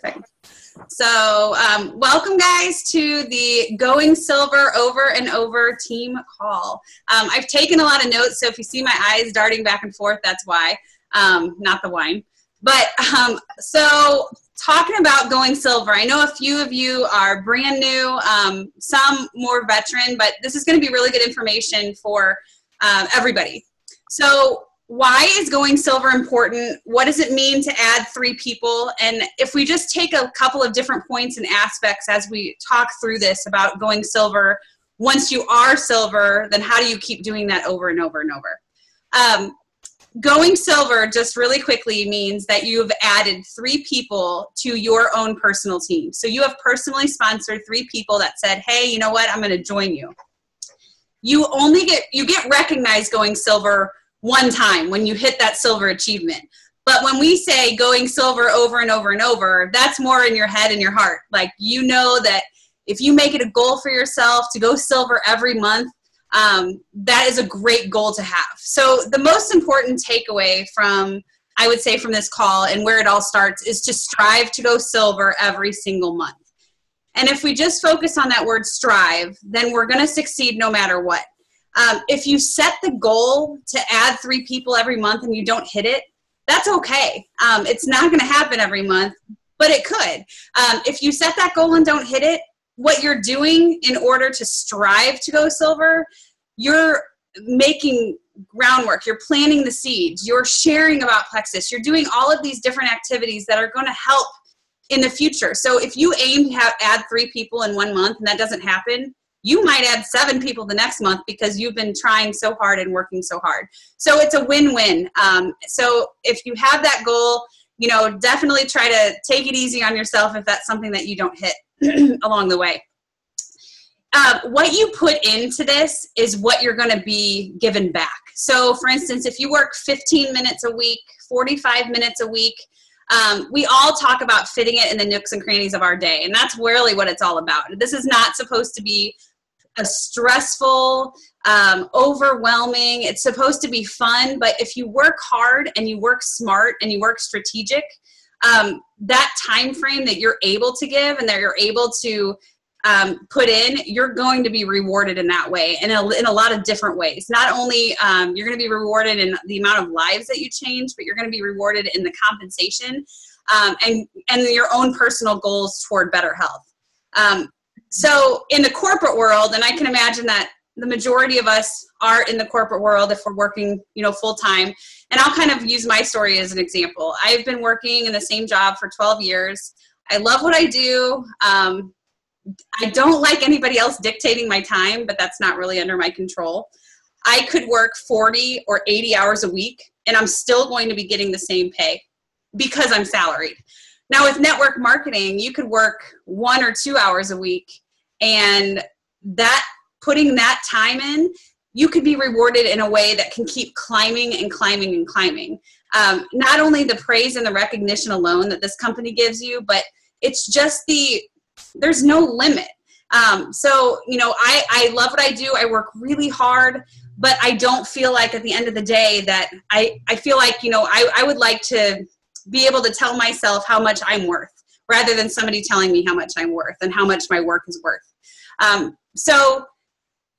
Perfect. So welcome guys to the Going Silver Over and Over team call. I've taken a lot of notes, so if you see my eyes darting back and forth, that's why, not the wine. But so talking about Going Silver, I know a few of you are brand new, some more veteran, but this is going to be really good information for everybody. So why is Going Silver important? What does it mean to add 3 people? And if we just take a couple of different points and aspects as we talk through this about going silver, once you are silver, then how do you keep doing that over and over and over? Going silver, just really quickly, means that you've added 3 people to your own personal team. So you have personally sponsored 3 people that said, hey, you know what, I'm going to join you. You get recognized going silver one time when you hit that silver achievement. But when we say going silver over and over and over, that's more in your head and your heart. Like, you know that if you make it a goal for yourself to go silver every month, that is a great goal to have. So the most important takeaway from, I would say, from this call and where it all starts is to strive to go silver every single month. And if we just focus on that word strive, then we're going to succeed no matter what. If you set the goal to add 3 people every month and you don't hit it, that's okay. It's not going to happen every month, but it could. If you set that goal and don't hit it, what you're doing in order to strive to go silver, you're making groundwork, you're planting the seeds, you're sharing about Plexus, you're doing all of these different activities that are going to help in the future. So if you aim to add 3 people in 1 month and that doesn't happen, you might add 7 people the next month because you've been trying so hard and working so hard. So it's a win-win. So if you have that goal, you know, definitely try to take it easy on yourself if that's something that you don't hit along the way. What you put into this is what you're going to be given back. So for instance, if you work 15 minutes a week, 45 minutes a week, we all talk about fitting it in the nooks and crannies of our day. And that's really what it's all about. This is not supposed to be a stressful, overwhelming. It's supposed to be fun. But if you work hard and you work smart and you work strategic, that time frame that you're able to give and that you're able to put in, you're going to be rewarded in that way and in a lot of different ways. Not only you're going to be rewarded in the amount of lives that you change, but you're going to be rewarded in the compensation and your own personal goals toward better health. So in the corporate world, and I can imagine that the majority of us are in the corporate world if we're working, you know, full time. And I'll kind of use my story as an example. I've been working in the same job for 12 years. I love what I do. I don't like anybody else dictating my time, but that's not really under my control. I could work 40 or 80 hours a week, and I'm still going to be getting the same pay because I'm salaried. Now, with network marketing, you could work 1 or 2 hours a week, and that putting that time in, you could be rewarded in a way that can keep climbing and climbing and climbing. Not only the praise and the recognition alone that this company gives you, but it's just there's no limit. So, you know, I love what I do. I work really hard, but I don't feel like at the end of the day that I feel like, you know, I would like to be able to tell myself how much I'm worth rather than somebody telling me how much I'm worth and how much my work is worth. So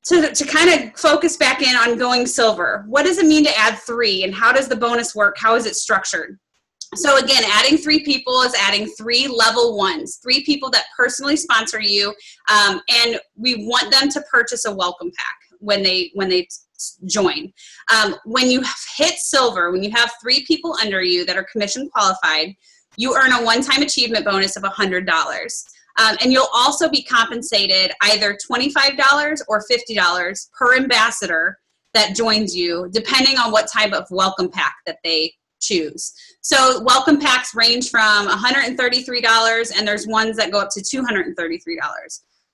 to kind of focus back in on going silver, what does it mean to add 3 and how does the bonus work? How is it structured? So again, adding 3 people is adding 3 level 1s, 3 people that personally sponsor you, and we want them to purchase a welcome pack when they join. When you hit silver, when you have 3 people under you that are commission qualified, you earn a one-time achievement bonus of $100. And you'll also be compensated either $25 or $50 per ambassador that joins you, depending on what type of welcome pack that they choose. So welcome packs range from $133, and there's ones that go up to $233.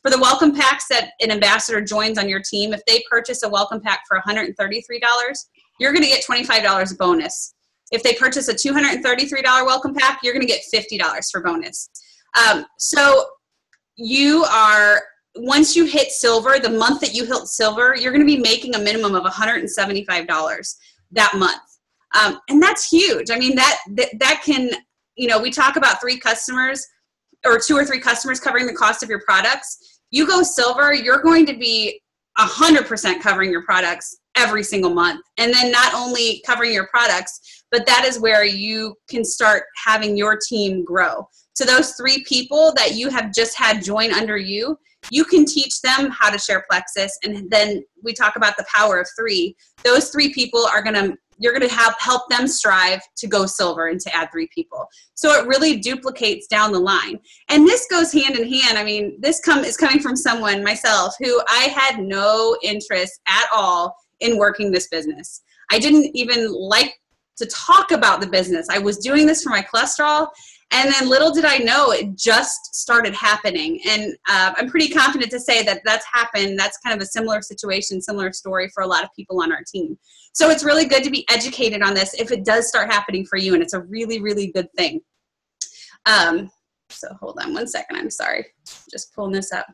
For the welcome packs that an ambassador joins on your team, if they purchase a welcome pack for $133, you're going to get $25 bonus. If they purchase a $233 welcome pack, you're going to get $50 for bonus. So you are, once you hit silver, the month that you hit silver, you're going to be making a minimum of $175 that month. And that's huge. I mean, that can, you know, we talk about 3 customers. or 2 or 3 customers covering the cost of your products. You go silver, you're going to be 100% covering your products every single month. And then not only covering your products, but that is where you can start having your team grow. So those 3 people that you have just had join under you, you can teach them how to share Plexus. And then we talk about the power of 3. Those 3 people you're going to help them strive to go silver and to add 3 people. So it really duplicates down the line. And this goes hand in hand. I mean, this is coming from someone, myself, who I had no interest at all in working this business. I didn't even like to talk about the business. I was doing this for my cholesterol. And then little did I know, it just started happening. And I'm pretty confident to say that that's happened. That's kind of a similar situation, similar story for a lot of people on our team. So it's really good to be educated on this if it does start happening for you. And it's a really, really good thing. So hold on one second. I'm sorry. Just pulling this up.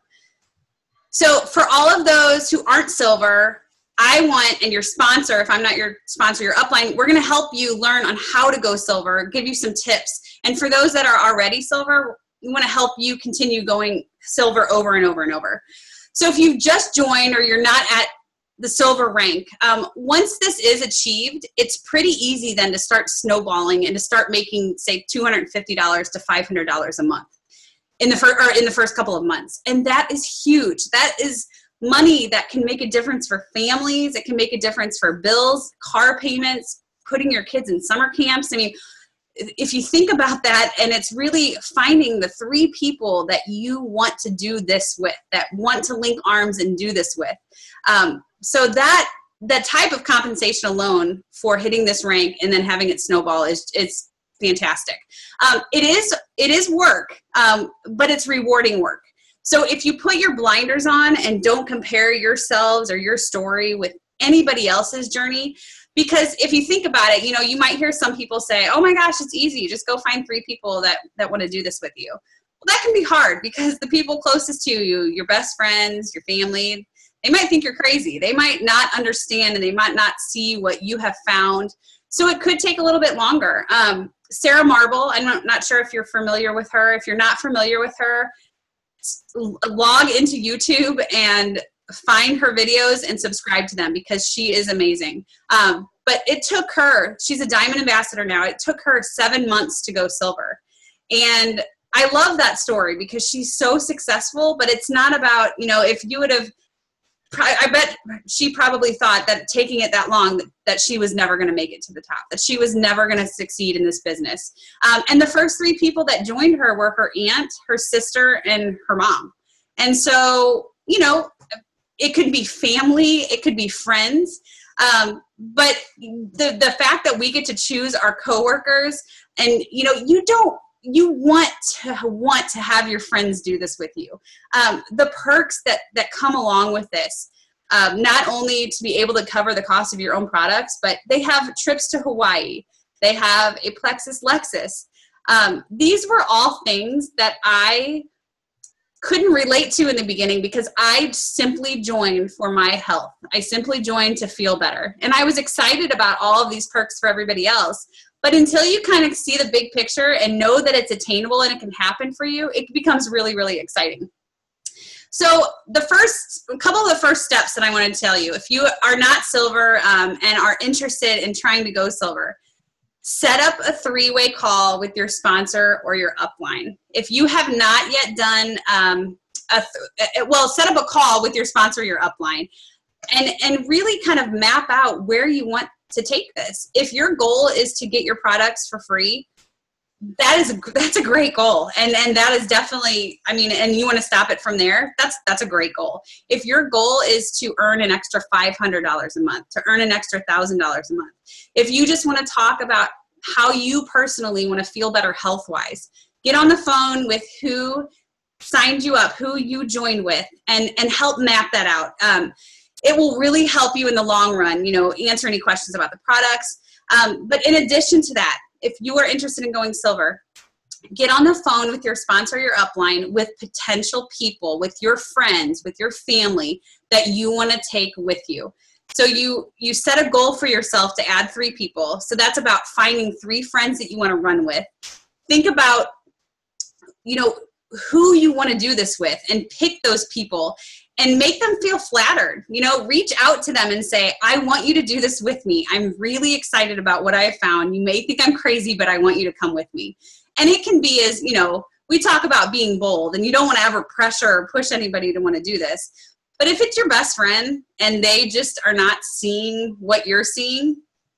So for all of those who aren't silver, I want, and your sponsor, if I'm not your sponsor, your upline, we're going to help you learn on how to go silver, give you some tips. And for those that are already silver, we want to help you continue going silver over and over and over. So if you've just joined or you're not at the silver rank, once this is achieved, it's pretty easy then to start snowballing and to start making, say, $250 to $500 a month in the first couple of months. And that is huge. That is money that can make a difference for families. It can make a difference for bills, car payments, putting your kids in summer camps. I mean, if you think about that, and it's really finding the 3 people that you want to do this with, that want to link arms and do this with. So that type of compensation alone for hitting this rank and then having it snowball is fantastic. It is work, but it's rewarding work. So if you put your blinders on and don't compare yourselves or your story with anybody else's journey, because if you think about it, you might hear some people say, oh my gosh, it's easy. Just go find 3 people that want to do this with you. Well, that can be hard because the people closest to you, your best friends, your family, they might think you're crazy. They might not understand and they might not see what you have found. So it could take a little bit longer. Sarah Marble, I'm not sure if you're familiar with her. If you're not familiar with her, log into YouTube and find her videos and subscribe to them because she is amazing. But it took her, she's a Diamond Ambassador now, it took her 7 months to go silver. And I love that story because she's so successful, but it's not about, if you would have, I bet she probably thought that taking it that long, that she was never going to make it to the top, that she was never going to succeed in this business. And the first 3 people that joined her were her aunt, her sister, and her mom. And so, it could be family, it could be friends. But the fact that we get to choose our coworkers and, you want to have your friends do this with you. The perks that come along with this, not only to be able to cover the cost of your own products, but they have trips to Hawaii. They have a Plexus Lexus. These were all things that I couldn't relate to in the beginning because I simply joined for my health. I simply joined to feel better. And I was excited about all of these perks for everybody else. But until you kind of see the big picture and know that it's attainable and it can happen for you, it becomes really, really exciting. So a couple of the first steps that I want to tell you, if you are not silver and are interested in trying to go silver, set up a 3-way call with your sponsor or your upline. If you have not yet done, set up a call with your sponsor or your upline and really kind of map out where you want to take this. If your goal is to get your products for free, that's a great goal. And that is definitely, and you want to stop it from there, that's a great goal. If your goal is to earn an extra $500 a month, to earn an extra $1,000 a month, if you just want to talk about how you personally want to feel better health-wise, get on the phone with who signed you up, who you joined with, and help map that out. It will really help you in the long run, answer any questions about the products. But in addition to that, if you are interested in going silver, get on the phone with your sponsor, your upline, with potential people, with your friends, with your family that you want to take with you. So you set a goal for yourself to add 3 people. So that's about finding 3 friends that you want to run with. Think about, who you want to do this with and pick those people and make them feel flattered. You know, reach out to them and say, I want you to do this with me. I'm really excited about what I have found. You may think I'm crazy, but I want you to come with me. And it can be as, you know, we talk about being bold, and you don't want to ever pressure or push anybody to want to do this. But if it's your best friend and they just are not seeing what you're seeing,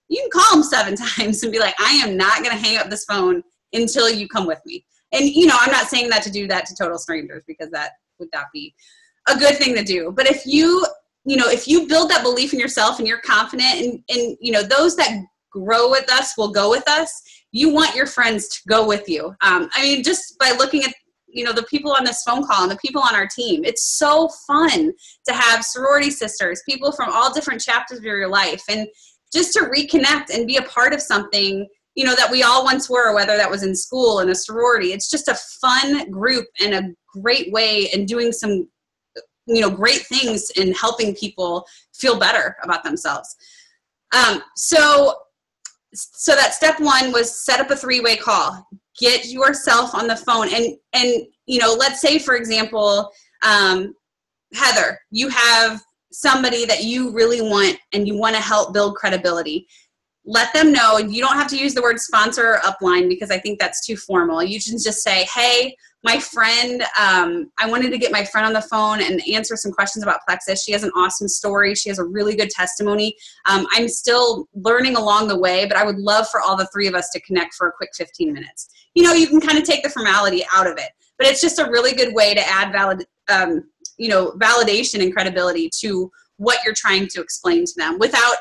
you can call them 7 times and be like, I am not going to hang up this phone until you come with me. And, you know, I'm not saying that to do that to total strangers, because that would not be a good thing to do. But if you build that belief in yourself and you're confident, and you know, those that grow with us will go with us, you want your friends to go with you. I mean, just by looking at, you know, the people on this phone call and the people on our team, it's so fun to have sorority sisters, people from all different chapters of your life, and just to reconnect and be a part of something, you know, that we all once were, whether that was in school, in a sorority. It's just a fun group and a great way in doing some, you know, great things in helping people feel better about themselves. So that step 1 was set up a 3-way call. Get yourself on the phone. And you know, let's say, for example, Heather, you have somebody that you really want and you want to help build credibility. Let them know. You don't have to use the word sponsor or upline, because I think that's too formal. You can just say, hey, my friend, I wanted to get my friend on the phone and answer some questions about Plexus. She has an awesome story. She has a really good testimony. I'm still learning along the way, but I would love for all the 3 of us to connect for a quick 15 minutes. You know, you can kind of take the formality out of it, but it's just a really good way to add validation and credibility to what you're trying to explain to them without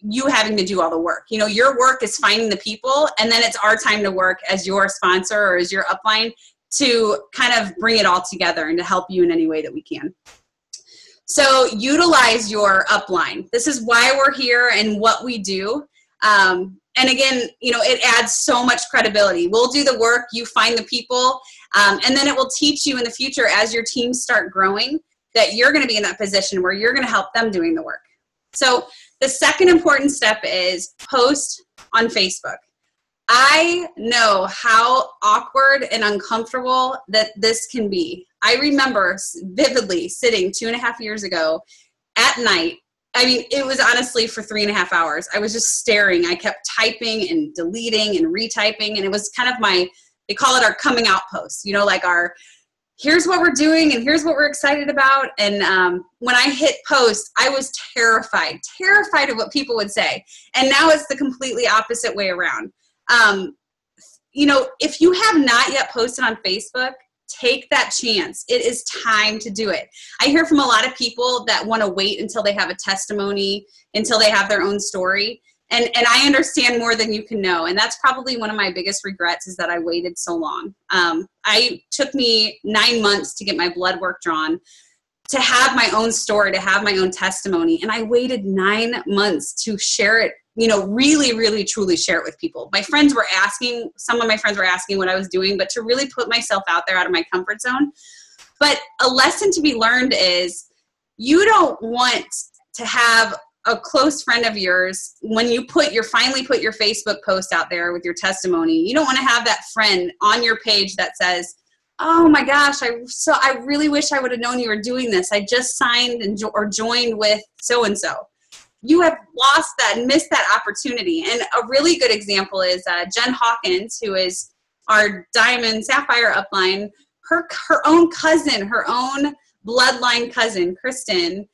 you having to do all the work. You know, your work is finding the people, and then it's our time to work as your sponsor or as your upline to kind of bring it all together and to help you in any way that we can. So utilize your upline. This is why we're here and what we do. And again, you know, it adds so much credibility. We'll do the work, you find the people, and then it will teach you in the future as your teams start growing that you're going to be in that position where you're going to help them doing the work. So the second important step is post on Facebook. I know how awkward and uncomfortable that this can be. I remember vividly sitting 2.5 years ago at night. I mean, it was honestly for 3.5 hours. I was just staring. I kept typing and deleting and retyping, and it was kind of they call it our coming out post, you know, like our, here's what we're doing and here's what we're excited about. And when I hit post, I was terrified of what people would say. And now it's the completely opposite way around. You know, if you have not yet posted on Facebook, take that chance. It is time to do it. I hear from a lot of people that want to wait until they have a testimony, until they have their own story. And I understand more than you can know. And that's probably one of my biggest regrets, is that I waited so long. It took me 9 months to get my blood work drawn, to have my own story, to have my own testimony. And I waited 9 months to share it, you know, really, really, truly share it with people. Some of my friends were asking what I was doing, but to really put myself out there out of my comfort zone. But a lesson to be learned is, you don't want to have a close friend of yours, when you finally put your Facebook post out there with your testimony, you don't want to have that friend on your page that says, oh my gosh, I really wish I would have known you were doing this. I just signed or joined with so-and-so. You have lost that and missed that opportunity. And a really good example is Jen Hawkins, who is our Diamond Sapphire upline. Her own cousin, her own bloodline cousin, Kristen,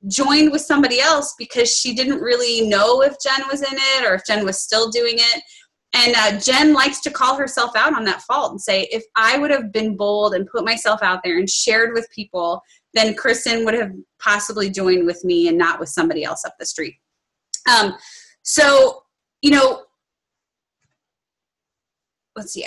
joined with somebody else because she didn't really know if Jen was in it or if Jen was still doing it. And Jen likes to call herself out on that fault and say, if I would have been bold and put myself out there and shared with people, then Kristen would have possibly joined with me and not with somebody else up the street. So, you know, let's see.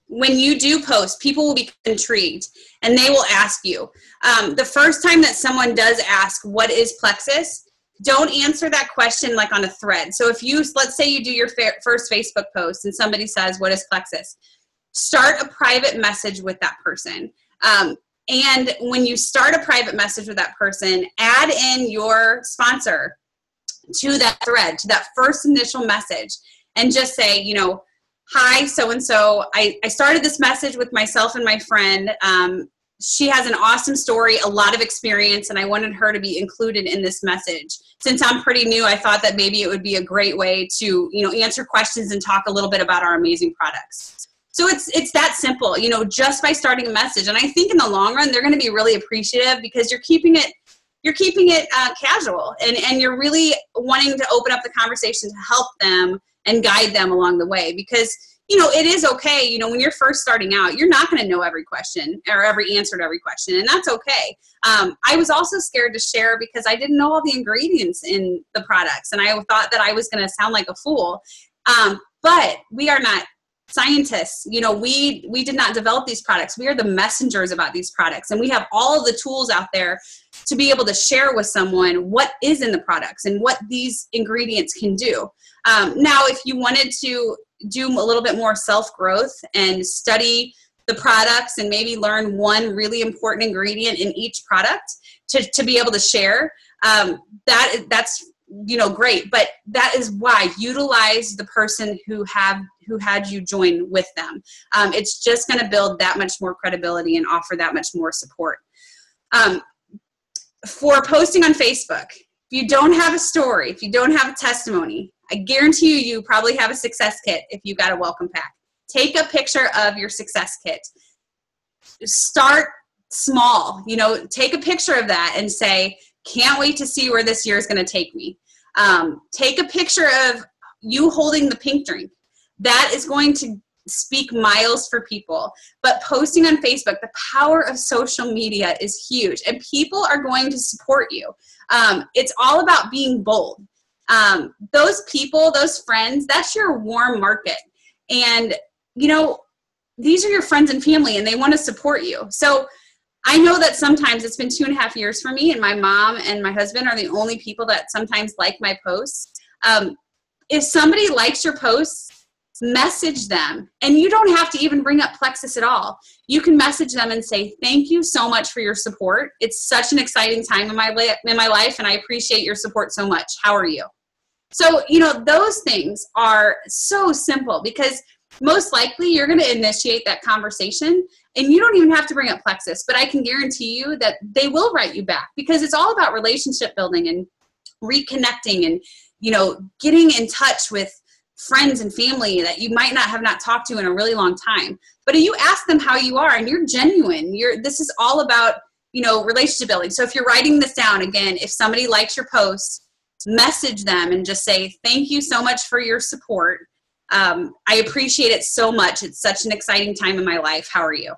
When you do post, people will be intrigued and they will ask you. The first time that someone does ask, what is Plexus? Don't answer that question like on a thread. So let's say you do your first Facebook post and somebody says, what is Plexus? Start a private message with that person. And when you start a private message with that person, add in your sponsor to that thread, to that first initial message, and just say, you know, hi, so-and-so, I started this message with myself and my friend. She has an awesome story, a lot of experience, and I wanted her to be included in this message. Since I'm pretty new, I thought that maybe it would be a great way to, answer questions and talk a little bit about our amazing products. So it's that simple, just by starting a message. And I think in the long run, they're going to be really appreciative because you're keeping it casual, and you're really wanting to open up the conversation to help them and guide them along the way. Because it is okay, when you're first starting out, you're not going to know every question or every answer to every question, and that's okay. I was also scared to share because I didn't know all the ingredients in the products, and I thought that I was going to sound like a fool. But we are not scientists. We did not develop these products. We are the messengers about these products, and we have all of the tools out there to be able to share with someone what is in the products and what these ingredients can do. Now, if you wanted to do a little bit more self-growth and study the products and maybe learn one really important ingredient in each product to be able to share, that's great. But that is why utilize the person who had you join with them. It's just going to build that much more credibility and offer that much more support. For posting on Facebook, if you don't have a story, if you don't have a testimony, I guarantee you probably have a success kit if you got a welcome pack. Take a picture of your success kit. Start small, take a picture of that and say, can't wait to see where this year is going to take me. Take a picture of you holding the pink drink. That is going to speak miles for people. But posting on Facebook, the power of social media is huge, and people are going to support you. It's all about being bold. Those people, those friends, that's your warm market. And, these are your friends and family, and they want to support you. So I know that sometimes it's been 2.5 years for me, and my mom and my husband are the only people that sometimes like my posts. If somebody likes your posts, message them. And you don't have to even bring up Plexus at all. You can message them and say, thank you so much for your support. It's such an exciting time in my life, and I appreciate your support so much. How are you? So, those things are so simple because most likely you're going to initiate that conversation, and you don't even have to bring up Plexus, but I can guarantee you that they will write you back because it's all about relationship building and reconnecting and, getting in touch with friends and family that you might not have talked to in a really long time. But if you ask them how you are and you're genuine, this is all about, relationship building. So if you're writing this down, again, if somebody likes your post, message them and just say, thank you so much for your support. I appreciate it so much. It's such an exciting time in my life. How are you?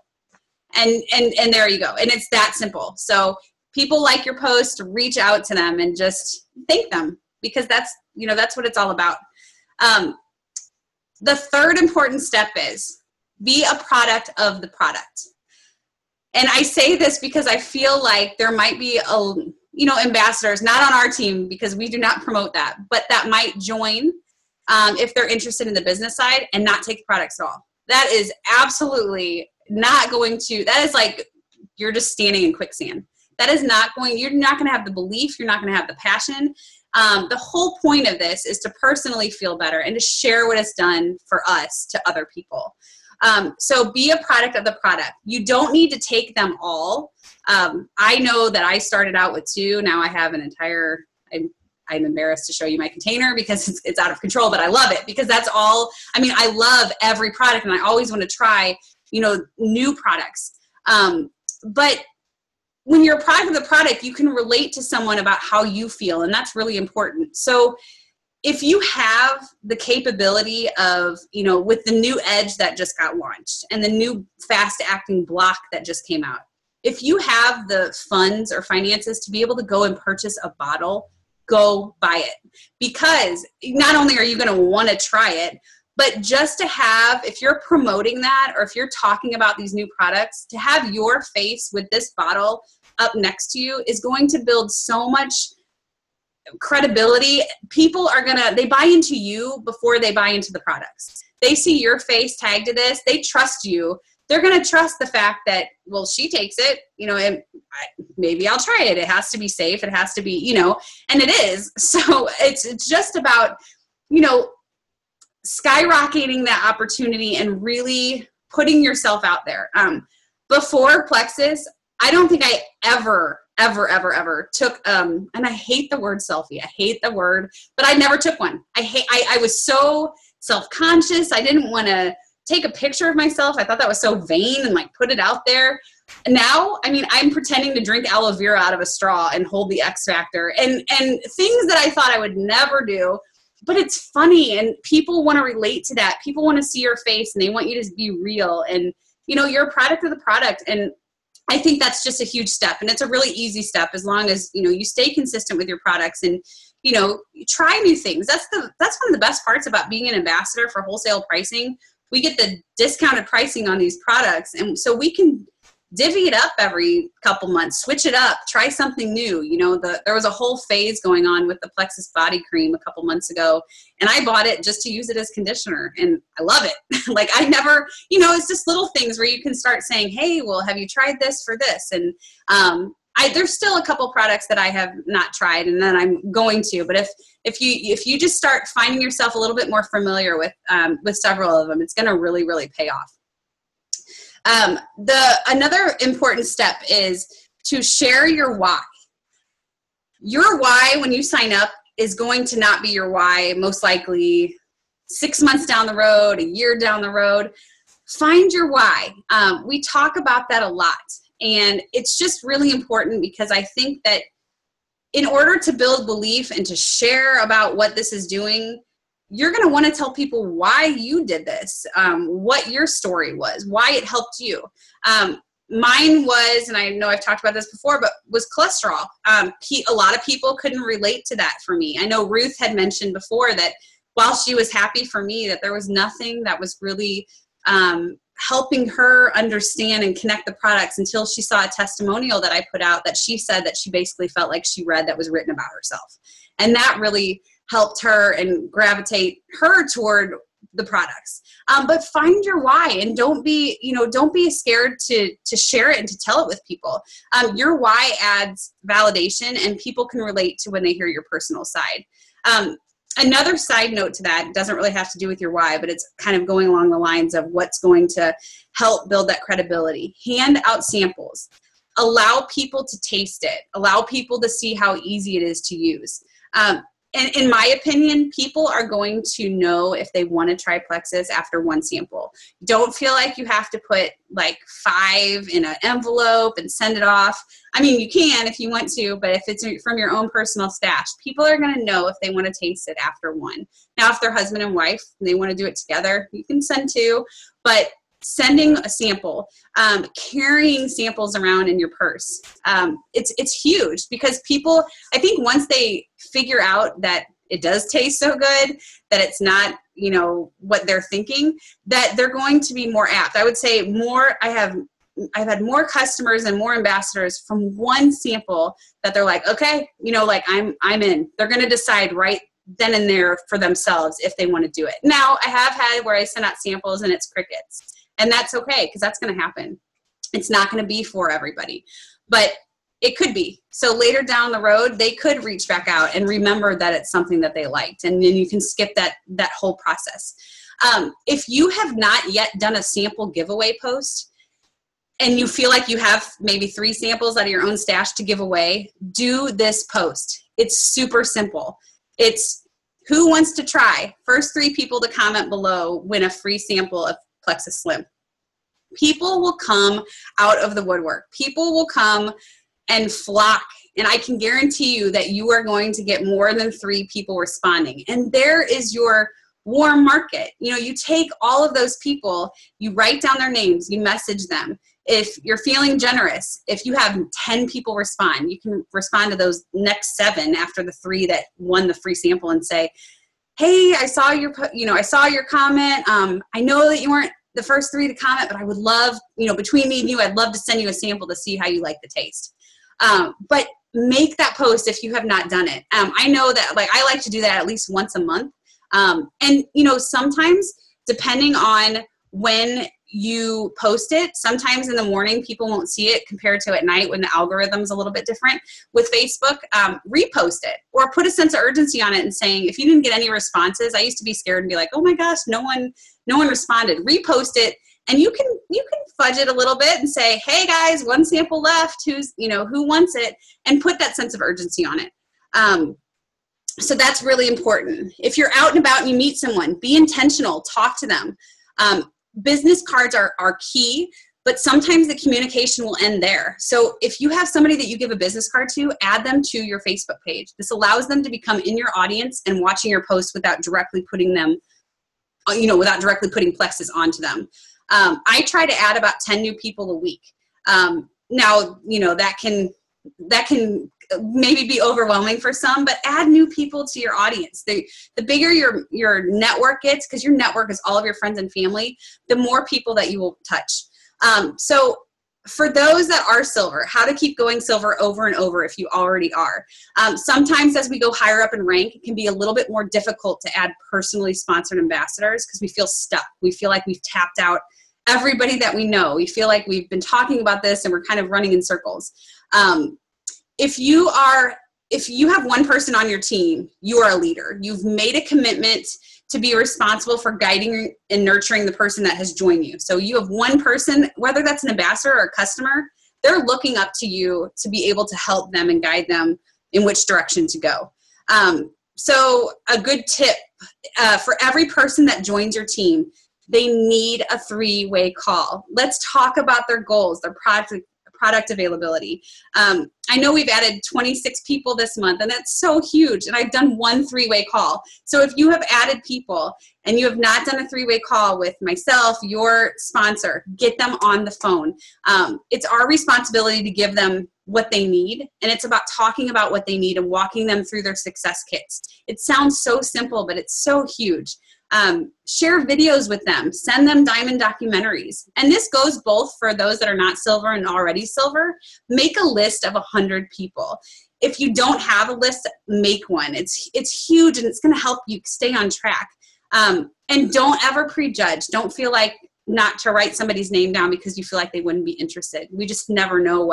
And there you go. And it's that simple. So people like your post, reach out to them and just thank them because that's what it's all about. The third important step is be a product of the product. And I say this because I feel like there might be ambassadors, not on our team because we do not promote that, but that might join if they're interested in the business side and not take the products at all. That is absolutely not going to, that is like, you're just standing in quicksand. That is not going, you're not going to have the belief, you're not going to have the passion. The whole point of this is to personally feel better and to share what it's done for us to other people. So be a product of the product. You don't need to take them all. I know that I started out with 2. Now I have an entire, I'm embarrassed to show you my container because it's out of control, but I love it because that's all, I love every product and I always want to try, new products. But when you're a product of the product, you can relate to someone about how you feel, and that's really important. So if you have the capability of, with the new Edge that just got launched and the new fast-acting block that just came out, if you have the funds or finances to be able to go and purchase a bottle, go buy it. Because not only are you going to want to try it, but just to have, if you're promoting that or if you're talking about these new products, to have your face with this bottle up next to you is going to build so much credibility. People are they buy into you before they buy into the products. They see your face tagged to this. They trust you. They're going to trust the fact that, well, she takes it, and maybe I'll try it. It has to be safe. It has to be, and it is. So it's just about, skyrocketing that opportunity and really putting yourself out there. Before Plexus, I don't think I ever took, and I hate the word selfie. I hate the word, but I never took one. I was so self-conscious. I didn't want to take a picture of myself. I thought that was so vain and like put it out there. Now, I mean, I'm pretending to drink aloe vera out of a straw and hold the X Factor and things that I thought I would never do. But it's funny, and people want to relate to that. People want to see your face, and they want you to be real. And, you know, you're a product of the product. And I think that's just a huge step. And it's a really easy step as long as, you know, you stay consistent with your products and, you know, try new things. That's one of the best parts about being an ambassador for wholesale pricing. We get the discounted pricing on these products. And so we can divvy it up every couple months, switch it up, try something new. You know, there was a whole phase going on with the Plexus body cream a couple months ago, and I bought it just to use it as conditioner, and I love it. Like I never, you know, it's just little things where you can start saying, hey, well, have you tried this for this? And there's still a couple products that I have not tried and then I'm going to, but if you just start finding yourself a little bit more familiar with several of them, it's going to really, really pay off. Another important step is to share your why. Your why when you sign up is going to not be your why most likely 6 months down the road, a year down the road. Find your why. We talk about that a lot, and it's just really important because I think that in order to build belief and to share about what this is doing, you're going to want to tell people why you did this, what your story was, why it helped you. Mine was, and I know I've talked about this before, but was cholesterol. A lot of people couldn't relate to that for me. I know Ruth had mentioned before that while she was happy for me, that there was nothing that was really helping her understand and connect the products until she saw a testimonial that I put out that she said that she basically felt like she read that was written about herself. And that really helped her and gravitate her toward the products. But find your why and don't be scared to share it and to tell it with people. Your why adds validation and people can relate to when they hear your personal side. Another side note to that doesn't really have to do with your why, but it's kind of going along the lines of what's going to help build that credibility. Hand out samples. Allow people to taste it. Allow people to see how easy it is to use. And in my opinion, people are going to know if they want to try Plexus after one sample. Don't feel like you have to put like 5 in an envelope and send it off. I mean, you can if you want to, but if it's from your own personal stash, people are going to know if they want to taste it after one. Now, if they're husband and wife and they want to do it together, you can send 2, but sending a sample, carrying samples around in your purse. It's huge because people, I think once they figure out that it does taste so good, that it's not, you know, what they're thinking, that they're going to be more apt. I would say I've had more customers and more ambassadors from one sample that they're like, okay, you know, like I'm in. They're going to decide right then and there for themselves if they want to do it. Now, I have had where I send out samples and it's crickets. And that's okay, because that's going to happen. It's not going to be for everybody, but it could be. So later down the road, they could reach back out and remember that it's something that they liked. And then you can skip that whole process. If you have not yet done a sample giveaway post and you feel like you have maybe 3 samples out of your own stash to give away, do this post. It's super simple. It's who wants to try? First 3 people to comment below win a free sample of Plexus Slim. People will come out of the woodwork. People will come and flock. And I can guarantee you that you are going to get more than 3 people responding. And there is your warm market. You know, you take all of those people, you write down their names, you message them. If you're feeling generous, if you have 10 people respond, you can respond to those next 7 after the 3 that won the free sample and say, hey, I saw your comment. I know that you weren't the first 3 to comment, but I would love, you know, between me and you, I'd love to send you a sample to see how you like the taste. But make that post if you have not done it. I know that, like, I like to do that at least once a month. And, you know, sometimes depending on when you post it. Sometimes in the morning, people won't see it compared to at night when the algorithm's a little bit different with Facebook. Repost it or put a sense of urgency on it and saying, if you didn't get any responses, I used to be scared and be like, oh my gosh, no one responded. Repost it. And you can fudge it a little bit and say, hey guys, one sample left, who wants it, and put that sense of urgency on it. So that's really important. If you're out and about and you meet someone, be intentional, talk to them. Business cards are key, but sometimes the communication will end there. So if you have somebody that you give a business card to, add them to your Facebook page. This allows them to become in your audience and watching your posts without directly putting Plexus onto them. I try to add about 10 new people a week. Now, that can maybe be overwhelming for some, but add new people to your audience. The bigger your network gets, because your network is all of your friends and family, the more people that you will touch. So for those that are silver, how to keep going silver over and over if you already are. Sometimes as we go higher up in rank, it can be a little bit more difficult to add personally sponsored ambassadors because we feel stuck. We feel like we've tapped out everybody that we know. We feel like we've been talking about this and we're kind of running in circles. If you have one person on your team, you are a leader. You've made a commitment to be responsible for guiding and nurturing the person that has joined you. So you have one person, whether that's an ambassador or a customer, they're looking up to you to be able to help them and guide them in which direction to go. So a good tip, for every person that joins your team, they need a 3-way call. Let's talk about their goals, their product availability. I know we've added 26 people this month, and that's so huge. And I've done one 3-way call. So if you have added people and you have not done a 3-way call with myself, your sponsor, get them on the phone. It's our responsibility to give them what they need. And it's about talking about what they need and walking them through their success kits. It sounds so simple, but it's so huge. Share videos with them, send them diamond documentaries. And this goes both for those that are not silver and already silver. Make a list of 100 people. If you don't have a list, make one. It's huge and it's going to help you stay on track. And don't ever prejudge. Don't feel like not to write somebody's name down because you feel like they wouldn't be interested. We just never know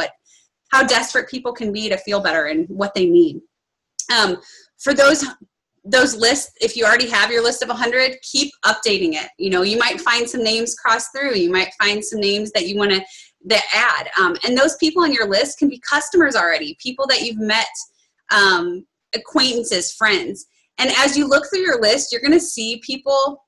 how desperate people can be to feel better and what they need. For those lists, if you already have your list of 100, keep updating it. You might find some names cross through. You might find some names that you want to add. And those people on your list can be customers already, people that you've met, acquaintances, friends. And as you look through your list, you're going to see people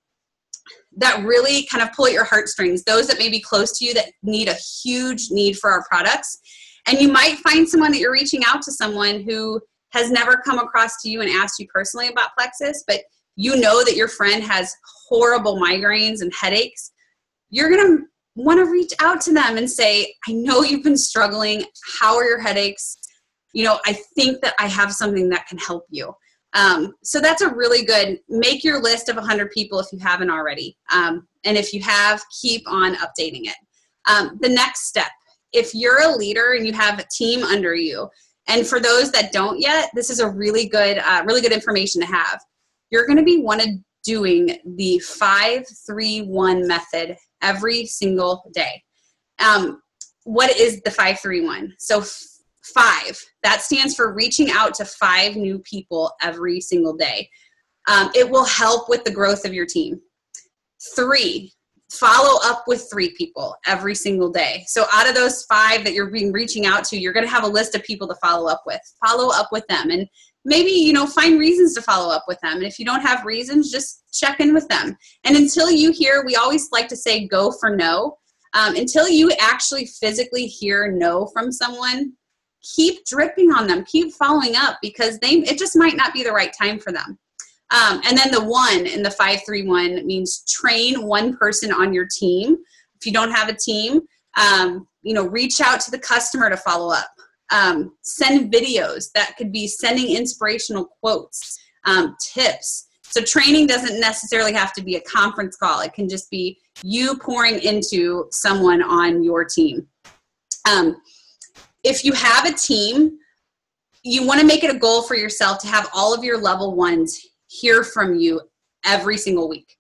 that really kind of pull at your heartstrings, those that may be close to you that need a huge need for our products. And you might find someone that you're reaching out to, someone who has never come across to you and asked you personally about Plexus, but you know that your friend has horrible migraines and headaches. You're going to want to reach out to them and say, I know you've been struggling. How are your headaches? I think that I have something that can help you. So that's a really good, make your list of 100 people if you haven't already. And if you have, keep on updating it. The next step, if you're a leader and you have a team under you, and for those that don't yet, this is a really good information to have. You're going to be doing the 5-3-1 method every single day. What is the 5-3-1? So 5, that stands for reaching out to 5 new people every single day. It will help with the growth of your team. 3, follow up with 3 people every single day. So out of those 5 that you're reaching out to, you're going to have a list of people to follow up with. Follow up with them and maybe, find reasons to follow up with them. And if you don't have reasons, just check in with them. And until you hear, we always like to say go for no. Until you actually physically hear no from someone, keep dripping on them, keep following up because it just might not be the right time for them. And then the 1 in the 5-3-1 means train one person on your team. If you don't have a team, reach out to the customer to follow up. Send videos. That could be sending inspirational quotes, tips. So training doesn't necessarily have to be a conference call. It can just be you pouring into someone on your team. If you have a team, you want to make it a goal for yourself to have all of your level 1s hear from you every single week.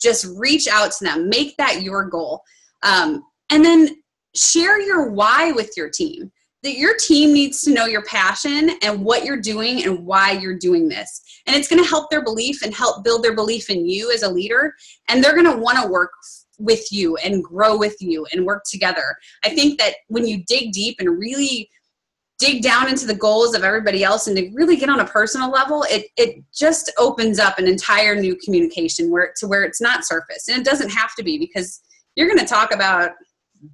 Just reach out to them. Make that your goal. And then share your why with your team. That your team needs to know your passion and what you're doing and why you're doing this. And it's going to help their belief and help build their belief in you as a leader. And they're going to want to work with you and grow with you and work together. I think that when you dig deep and really dig down into the goals of everybody else and to really get on a personal level, it just opens up an entire new communication where it's not surface. And it doesn't have to be, because you're going to talk about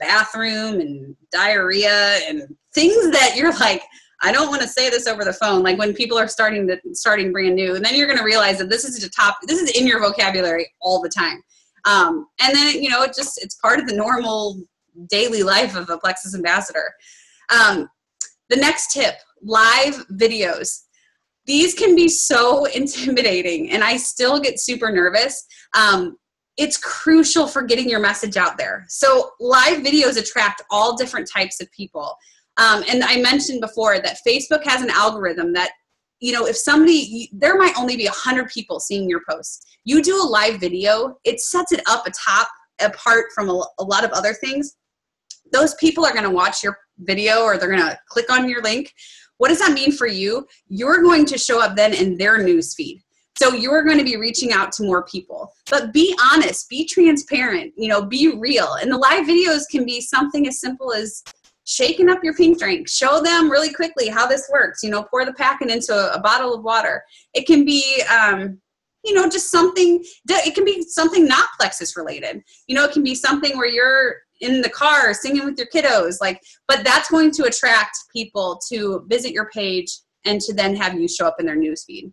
bathroom and diarrhea and things that you're like, I don't want to say this over the phone. Like when people are starting brand new, and then you're going to realize that this is in your vocabulary all the time. And then, it's part of the normal daily life of a Plexus ambassador. The next tip, live videos. These can be so intimidating, and I still get super nervous. It's crucial for getting your message out there. So live videos attract all different types of people. And I mentioned before that Facebook has an algorithm that, if there might only be 100 people seeing your posts. You do a live video, it sets it up apart from a lot of other things. Those people are going to watch your video, or they're going to click on your link. What does that mean for you? You're going to show up then in their news feed. So you're going to be reaching out to more people. But be honest, be transparent, be real. And the live videos can be something as simple as shaking up your pink drink. Show them really quickly how this works. Pour the packet into a bottle of water. It can be, just something. It can be something not Plexus related. It can be something where you're in the car singing with your kiddos. But that's going to attract people to visit your page and to then have you show up in their newsfeed.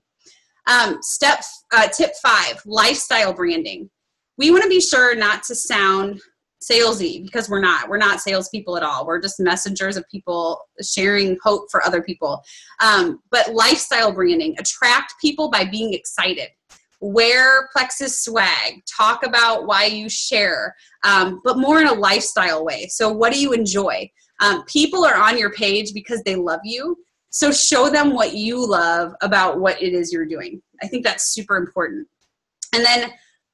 Tip 5, lifestyle branding. We want to be sure not to sound salesy, because we're not salespeople at all. We're just messengers of people sharing hope for other people. But lifestyle branding, attract people by being excited. Wear Plexus swag, talk about why you share, but more in a lifestyle way. So what do you enjoy? People are on your page because they love you. So show them what you love about what it is you're doing. I think that's super important. And then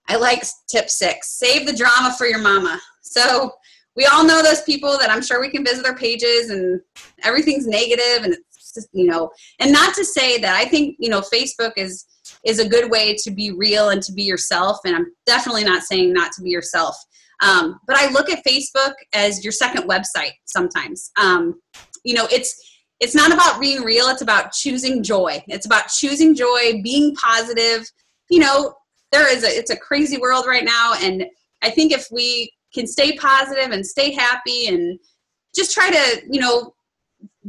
I like tip 6, save the drama for your mama. So we all know those people that I'm sure we can visit their pages and everything's negative, and it's just, and not to say that I think, Facebook is a good way to be real and to be yourself. And I'm definitely not saying not to be yourself. But I look at Facebook as your second website sometimes. It's not about being real. It's about choosing joy. It's about choosing joy, being positive. It's a crazy world right now. And I think if we can stay positive and stay happy and just try to,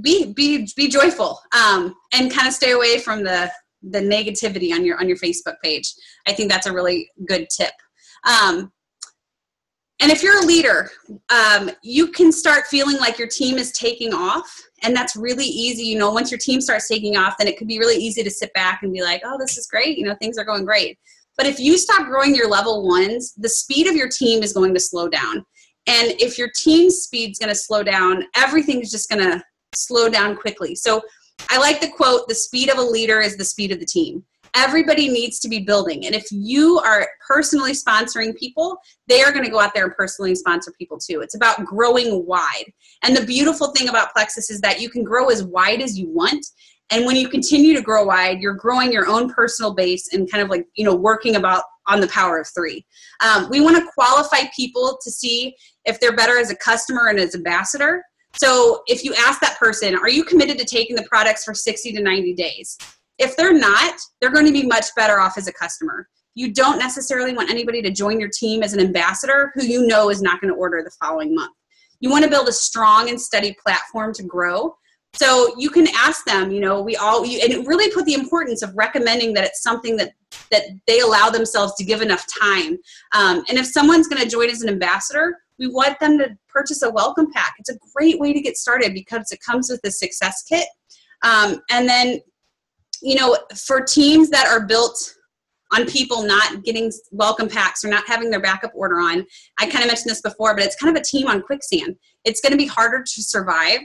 be joyful, and kind of stay away from the negativity on your Facebook page. I think that's a really good tip. And if you're a leader, you can start feeling like your team is taking off, and that's really easy. Once your team starts taking off, then it could be really easy to sit back and be like, oh, this is great. Things are going great. But if you stop growing your level ones, the speed of your team is going to slow down. And if your team's speed is going to slow down, everything's just going to slow down quickly. So I like the quote, the speed of a leader is the speed of the team. Everybody needs to be building. And if you are personally sponsoring people, they are going to go out there and personally sponsor people too. It's about growing wide. And the beautiful thing about Plexus is that you can grow as wide as you want. And when you continue to grow wide, you're growing your own personal base and kind of working on the power of 3. We want to qualify people to see if they're better as a customer and as ambassador. So if you ask that person, are you committed to taking the products for 60 to 90 days? If they're not, they're going to be much better off as a customer. You don't necessarily want anybody to join your team as an ambassador who is not going to order the following month. You want to build a strong and steady platform to grow. So you can ask them, and really put the importance of recommending that it's something that they allow themselves to give enough time. And if someone's going to join as an ambassador, we want them to purchase a welcome pack. It's a great way to get started because it comes with a success kit. And then, for teams that are built on people not getting welcome packs or not having their backup order on, I kind of mentioned this before, but it's kind of a team on quicksand. It's going to be harder to survive.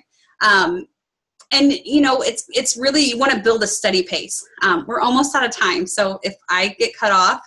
And, it's really, you want to build a steady pace. We're almost out of time. So if I get cut off,